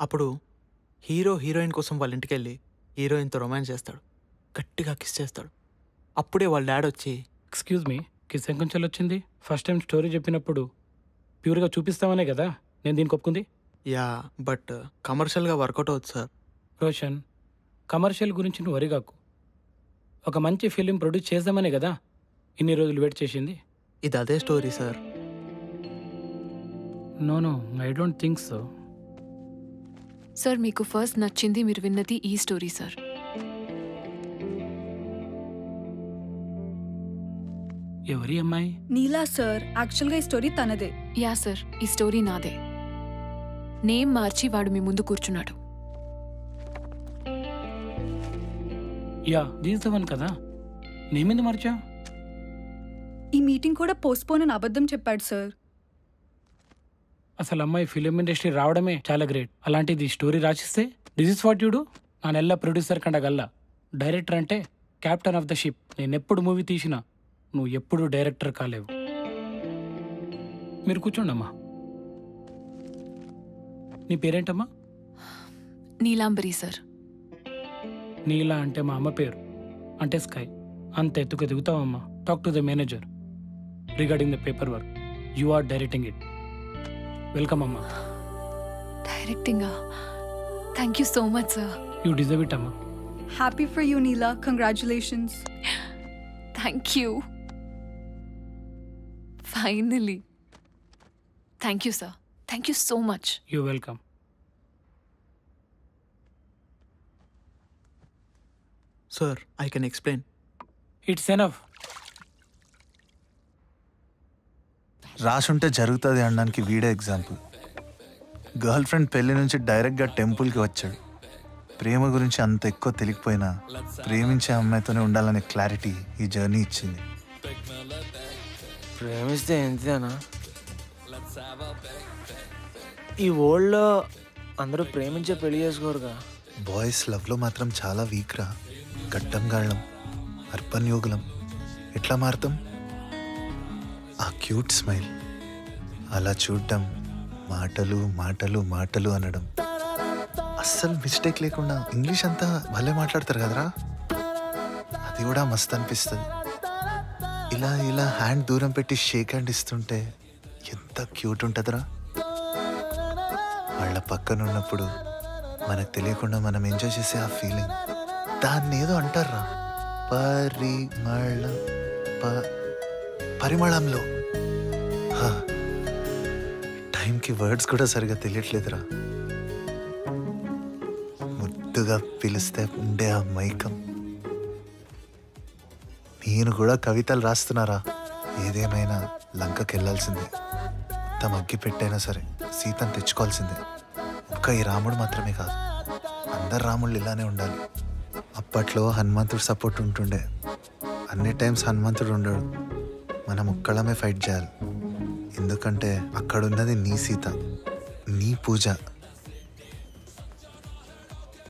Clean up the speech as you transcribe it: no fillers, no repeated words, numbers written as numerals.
అప్పుడు hero heroine కోసం వాళ్ళ ఇంటికెళ్ళి హీరోయిన్తో రొమాన్స్ చేస్తాడు, గట్టిగా కిస్ చేస్తాడు. అప్పుడే వాళ్ళ డాడ్ వచ్చి, ఎక్స్క్యూజ్ మీ, కిస్ ఎంకొంచెల్ వచ్చింది? ఫస్ట్ టైం స్టోరీ చెప్పినప్పుడు ప్యూర్గా చూపిస్తామనే కదా నేను దీనికి ఒప్పుకుంది. యా బట్ కమర్షియల్గా వర్కౌట్ అవుతుంది సార్. రోషన్, కమర్షియల్ గురించి నువ్వు వరిగాకు. ఒక మంచి ఫిలిం ప్రొడ్యూస్ చేద్దామనే కదా ఇన్ని రోజులు వెయిట్ చేసింది. ఇది అదే story sir. No no, I don't think so. Sir మీకు ఫస్ట్ నచ్చింది మీరు విన్నది ఈ స్టోరీ సార్. ఎవరి అమ్మాయి? నీలా సార్, యాక్చువల్గా ఈ స్టోరీ తనదే. యా సార్, ఈ స్టోరీ నాదే. నేమ్ మార్చి వాడు మీ ముందు కూర్చున్నాడు. యా, దిస్ ద వన్ కదా. నేమింది మార్చా? ఈ మీటింగ్ కూడా పోస్ట్పోన్ అని అబద్ధం చెప్పాడు సార్. అసలు అమ్మాయి ఫిలిం ఇండస్ట్రీ రావడమే చాలా గ్రేట్. అలాంటిది స్టోరీ రాసిస్తే this is what you do. నా నెల్ల ప్రొడ్యూసర్ కండగల్లా. డైరెక్టర్ అంటే క్యాప్టెన్ ఆఫ్ ద షిప్. నేను ఎప్పుడు మూవీ తీసినా నువ్వు ఎప్పుడు డైరెక్టర్ కాలేవు. మీరు కూర్చోండమ్మా. నీ పేరేంటమ్మా? నీలాంబరి సార్. నీలా అంటే మా అమ్మ పేరు, అంటే స్కై. అంత ఎత్తుకు దిగుతావమ్మా. Talk to the manager regarding the paper work. You are directing it. Welcome అమ్మా. డైరెక్టింగా? Thank you so much sir. You deserve it అమ్మా. Happy for you Neela, congratulations. Thank you. Finally. Thank you sir. Thank you so much. You welcome. Sir I can explain. It's enough. రాసుంటే జరుగుతుంది అనడానికి వీడే example. Girl friend పెళ్లి నుంచి డైరెక్ట్గా టెంపుల్కి వచ్చాడు. ప్రేమ గురించి అంత ఎక్కువ తెలియకపోయినా ప్రేమించే అమ్మాయితోనే ఉండాలనే క్లారిటీ ఈ జర్నీ ఇచ్చింది. ప్రేమిస్తే ఎంతేనా? ఈ వరల్డ్లో అందరూ ప్రేమించే పెళ్లి చేసుకోరుగా. బాయ్స్ లవ్లో మాత్రం చాలా వీక్ రా. గడ్డం గాళ్ళం, అర్బన్ యోగులం. ఎట్లా మారుతాం? ఆ క్యూట్ స్మైల్, అలా చూడటం, మాటలు మాటలు మాటలు అనడం, అస్సలు మిస్టేక్ లేకుండా ఇంగ్లీష్ అంతా భలే మాట్లాడతారు కదరా. అది కూడా మస్తు అనిపిస్తుంది. ఇలా ఇలా హ్యాండ్ దూరం పెట్టి షేక్ హ్యాండ్ ఇస్తుంటే ఎంత క్యూట్ ఉంటుందిరా. వాళ్ళ పక్కన ఉన్నప్పుడు మనకు తెలియకుండా మనం ఎంజాయ్ చేసే ఆ ఫీలింగ్, దాన్ని ఏదో అంటారా, పరిమళంలో. టైంకి వర్డ్స్ కూడా సరిగా తెలియట్లేదురా. ముద్దుగా పిలిస్తే ఉండే ఆ మైకం. నేను కూడా కవితలు రాస్తున్నారా. ఏదేమైనా లంకకి వెళ్ళాల్సిందే. మొత్తం అగ్గి పెట్టైనా సరే సీతను తెచ్చుకోవాల్సిందే. ఒక్క ఈ రాముడు మాత్రమే కాదు, అందరు రాముళ్ళు ఇలానే ఉండాలి. అప్పట్లో హనుమంతుడు సపోర్ట్ ఉంటుండే. అన్ని టైమ్స్ హనుమంతుడు ఉండడు. మనం ఒక్కళ్ళమే ఫైట్ చేయాలి. ఎందుకంటే అక్కడున్నది నీ సీత, నీ పూజ.